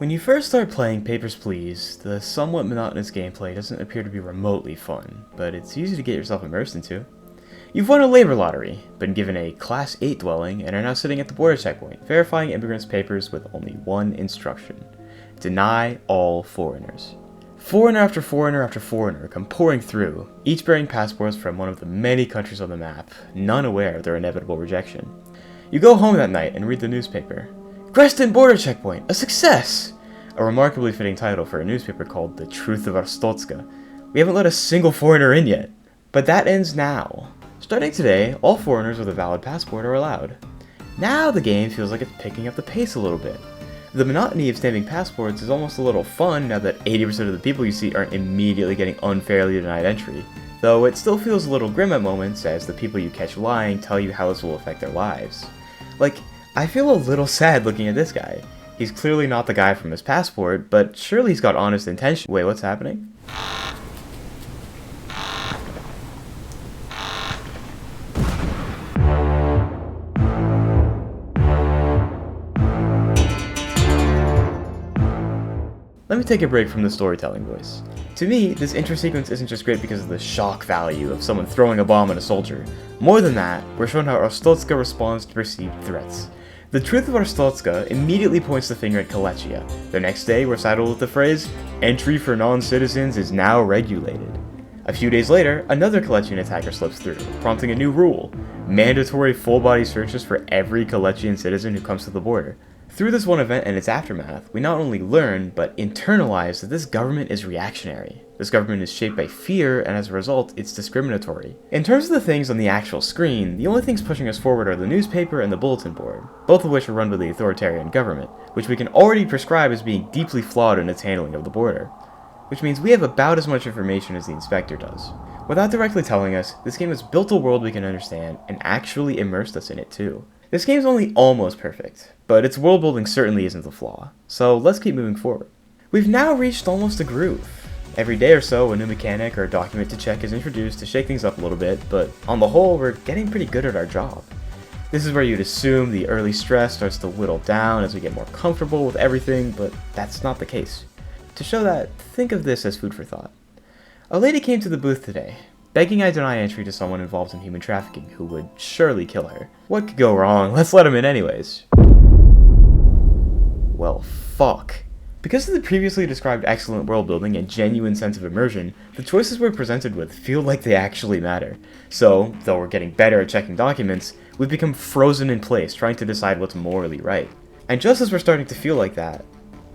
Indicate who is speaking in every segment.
Speaker 1: When you first start playing Papers, Please, the somewhat monotonous gameplay doesn't appear to be remotely fun, but it's easy to get yourself immersed into. You've won a labor lottery, been given a Class 8 dwelling, and are now sitting at the border checkpoint, verifying immigrants' papers with only one instruction: deny all foreigners. Foreigner after foreigner after foreigner come pouring through, each bearing passports from one of the many countries on the map, none aware of their inevitable rejection. You go home that night and read the newspaper. Grestin border checkpoint, a success! A remarkably fitting title for a newspaper called The Truth of Arstotzka. We haven't let a single foreigner in yet. But that ends now. Starting today, all foreigners with a valid passport are allowed. Now the game feels like it's picking up the pace a little bit. The monotony of stamping passports is almost a little fun now that 80% of the people you see aren't immediately getting unfairly denied entry, though it still feels a little grim at moments as the people you catch lying tell you how this will affect their lives. Like, I feel a little sad looking at this guy. He's clearly not the guy from his passport, but surely he's got honest intention. Wait, what's happening? Let me take a break from the storytelling voice. To me, this intro sequence isn't just great because of the shock value of someone throwing a bomb at a soldier. More than that, we're shown how Arstotzka responds to perceived threats. The Truth of Arstotzka immediately points the finger at Kalechia. The next day, we're saddled with the phrase, "Entry for non-citizens is now regulated." A few days later, another Kalechian attacker slips through, prompting a new rule: mandatory full-body searches for every Kalechian citizen who comes to the border. Through this one event and its aftermath, we not only learn, but internalize that this government is reactionary. This government is shaped by fear, and as a result, it's discriminatory. In terms of the things on the actual screen, the only things pushing us forward are the newspaper and the bulletin board, both of which are run by the authoritarian government, which we can already prescribe as being deeply flawed in its handling of the border. Which means we have about as much information as the inspector does. Without directly telling us, this game has built a world we can understand, and actually immersed us in it too. This game's only almost perfect, but its world building certainly isn't the flaw, so let's keep moving forward. We've now reached almost a groove. Every day or so, a new mechanic or document to check is introduced to shake things up a little bit, but on the whole, we're getting pretty good at our job. This is where you'd assume the early stress starts to whittle down as we get more comfortable with everything, but that's not the case. To show that, think of this as food for thought. A lady came to the booth today, begging I deny entry to someone involved in human trafficking who would surely kill her. What could go wrong? Let's let him in anyways. Well, fuck. Because of the previously described excellent world building and genuine sense of immersion, the choices we're presented with feel like they actually matter. So, though we're getting better at checking documents, we've become frozen in place trying to decide what's morally right. And just as we're starting to feel like that,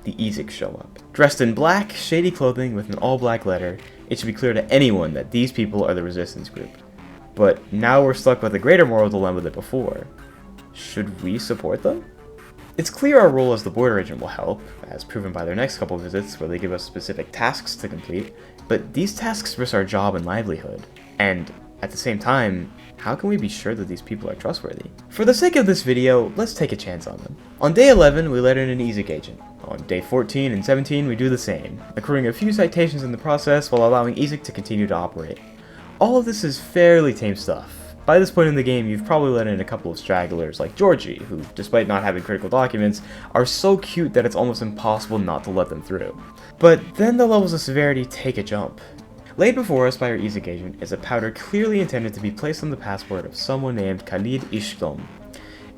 Speaker 1: the Eziks show up. Dressed in black, shady clothing with an all-black letter, it should be clear to anyone that these people are the resistance group. But now we're stuck with a greater moral dilemma than before. Should we support them? It's clear our role as the border agent will help, as proven by their next couple visits where they give us specific tasks to complete, but these tasks risk our job and livelihood. And at the same time, how can we be sure that these people are trustworthy? For the sake of this video, let's take a chance on them. On day 11, we let in an Ezik agent. On day 14 and 17, we do the same, accruing a few citations in the process while allowing Ezik to continue to operate. All of this is fairly tame stuff. By this point in the game, you've probably let in a couple of stragglers like Georgie, who, despite not having critical documents, are so cute that it's almost impossible not to let them through. But then the levels of severity take a jump. Laid before us by our Ezik agent is a powder clearly intended to be placed on the passport of someone named Khalid Ishkom.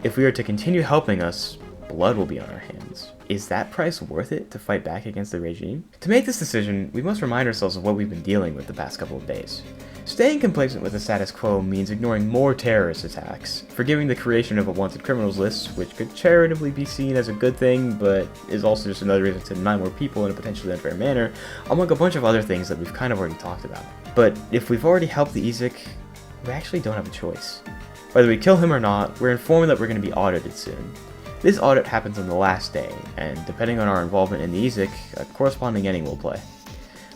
Speaker 1: If we are to continue helping us, blood will be on our hands. Is that price worth it to fight back against the regime? To make this decision, we must remind ourselves of what we've been dealing with the past couple of days. Staying complacent with the status quo means ignoring more terrorist attacks, forgiving the creation of a wanted criminals list, which could charitably be seen as a good thing, but is also just another reason to deny more people in a potentially unfair manner, among a bunch of other things that we've kind of already talked about. But if we've already helped the Ezik, we actually don't have a choice. Whether we kill him or not, we're informed that we're going to be audited soon. This audit happens on the last day, and depending on our involvement in the Ezik, a corresponding ending will play.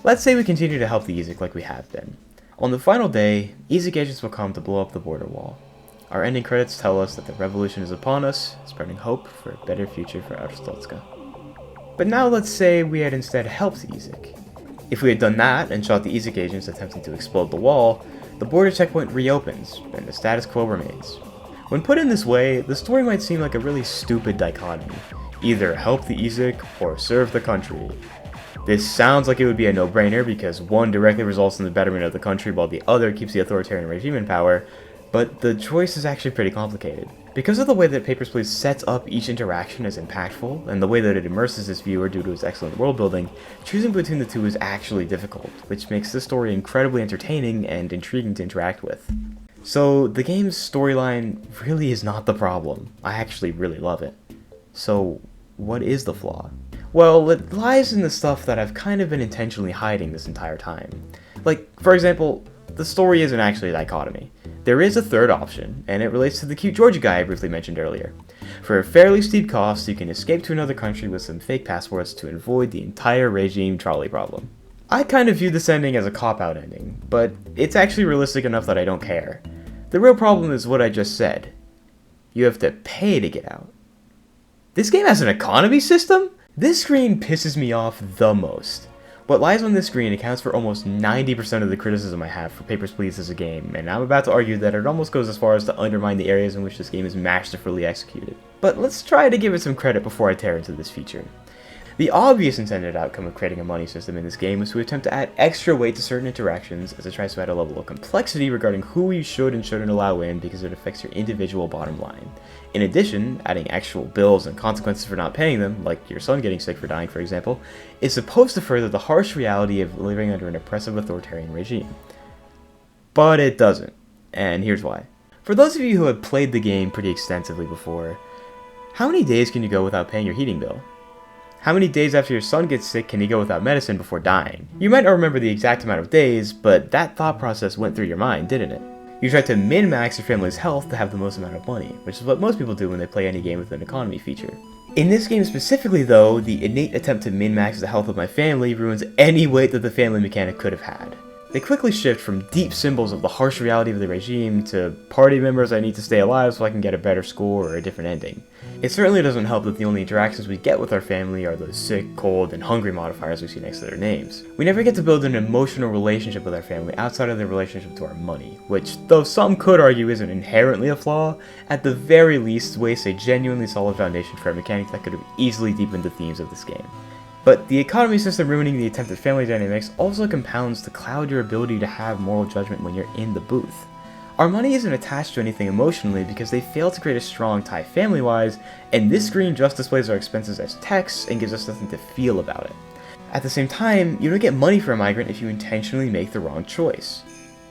Speaker 1: Let's say we continue to help the Ezik like we have been. On the final day, Ezik agents will come to blow up the border wall. Our ending credits tell us that the revolution is upon us, spreading hope for a better future for Arstotzka. But now let's say we had instead helped the Ezik. If we had done that and shot the Ezik agents attempting to explode the wall, the border checkpoint reopens, and the status quo remains. When put in this way, the story might seem like a really stupid dichotomy. Either help the Ezek or serve the country. This sounds like it would be a no-brainer because one directly results in the betterment of the country while the other keeps the authoritarian regime in power, but the choice is actually pretty complicated. Because of the way that Papers, Please sets up each interaction as impactful, and the way that it immerses its viewer due to its excellent world building, choosing between the two is actually difficult, which makes this story incredibly entertaining and intriguing to interact with. So, the game's storyline really is not the problem. I actually really love it. So, what is the flaw? Well, it lies in the stuff that I've kind of been intentionally hiding this entire time. Like, for example, the story isn't actually a dichotomy. There is a third option, and it relates to the cute Georgia guy I briefly mentioned earlier. For a fairly steep cost, you can escape to another country with some fake passports to avoid the entire regime trolley problem. I kind of view this ending as a cop-out ending, but it's actually realistic enough that I don't care. The real problem is what I just said. You have to pay to get out. This game has an economy system? This screen pisses me off the most. What lies on this screen accounts for almost 90% of the criticism I have for Papers, Please as a game, and I'm about to argue that it almost goes as far as to undermine the areas in which this game is masterfully executed. But let's try to give it some credit before I tear into this feature. The obvious intended outcome of creating a money system in this game was to attempt to add extra weight to certain interactions, as it tries to add a level of complexity regarding who you should and shouldn't allow in because it affects your individual bottom line. In addition, adding actual bills and consequences for not paying them, like your son getting sick for dying for example, is supposed to further the harsh reality of living under an oppressive authoritarian regime. But it doesn't, and here's why. For those of you who have played the game pretty extensively before, how many days can you go without paying your heating bill? How many days after your son gets sick can he go without medicine before dying? You might not remember the exact amount of days, but that thought process went through your mind, didn't it? You try to min-max your family's health to have the most amount of money, which is what most people do when they play any game with an economy feature. In this game specifically though, the innate attempt to min-max the health of my family ruins any weight that the family mechanic could have had. They quickly shift from deep symbols of the harsh reality of the regime to party members I need to stay alive so I can get a better score or a different ending. It certainly doesn't help that the only interactions we get with our family are those sick, cold, and hungry modifiers we see next to their names. We never get to build an emotional relationship with our family outside of their relationship to our money, which, though some could argue isn't inherently a flaw, at the very least wastes a genuinely solid foundation for a mechanic that could have easily deepened the themes of this game. But the economy system ruining the attempted family dynamics also compounds to cloud your ability to have moral judgment when you're in the booth. Our money isn't attached to anything emotionally because they fail to create a strong tie family-wise, and this screen just displays our expenses as text and gives us nothing to feel about it. At the same time, you don't get money for a migrant if you intentionally make the wrong choice.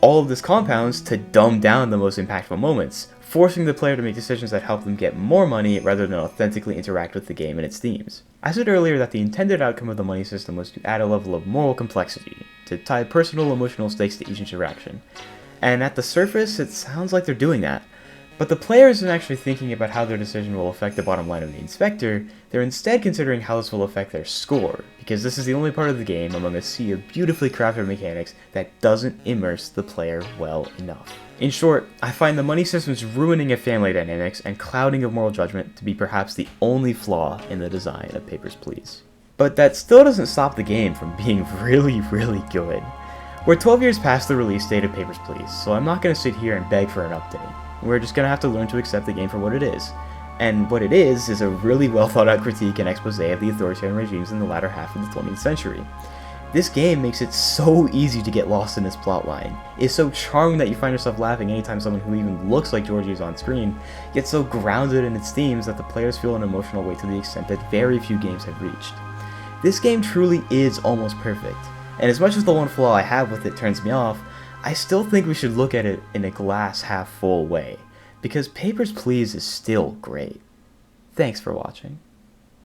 Speaker 1: All of this compounds to dumb down the most impactful moments, forcing the player to make decisions that help them get more money rather than authentically interact with the game and its themes. I said earlier that the intended outcome of the money system was to add a level of moral complexity, to tie personal emotional stakes to each interaction. And at the surface, it sounds like they're doing that. But the player isn't actually thinking about how their decision will affect the bottom line of the inspector, they're instead considering how this will affect their score, because this is the only part of the game among a sea of beautifully crafted mechanics that doesn't immerse the player well enough. In short, I find the money system's ruining of family dynamics and clouding of moral judgment to be perhaps the only flaw in the design of Papers, Please. But that still doesn't stop the game from being really good. We're 12 years past the release date of Papers, Please, so I'm not going to sit here and beg for an update. We're just going to have to learn to accept the game for what it is. And what it is a really well thought out critique and expose of the authoritarian regimes in the latter half of the 20th century. This game makes it so easy to get lost in its plotline. It's so charming that you find yourself laughing anytime someone who even looks like Georgie is on screen, yet so grounded in its themes that the players feel an emotional weight to the extent that very few games have reached. This game truly is almost perfect, and as much as the one flaw I have with it turns me off, I still think we should look at it in a glass half full way, because Papers, Please is still great. Thanks for watching.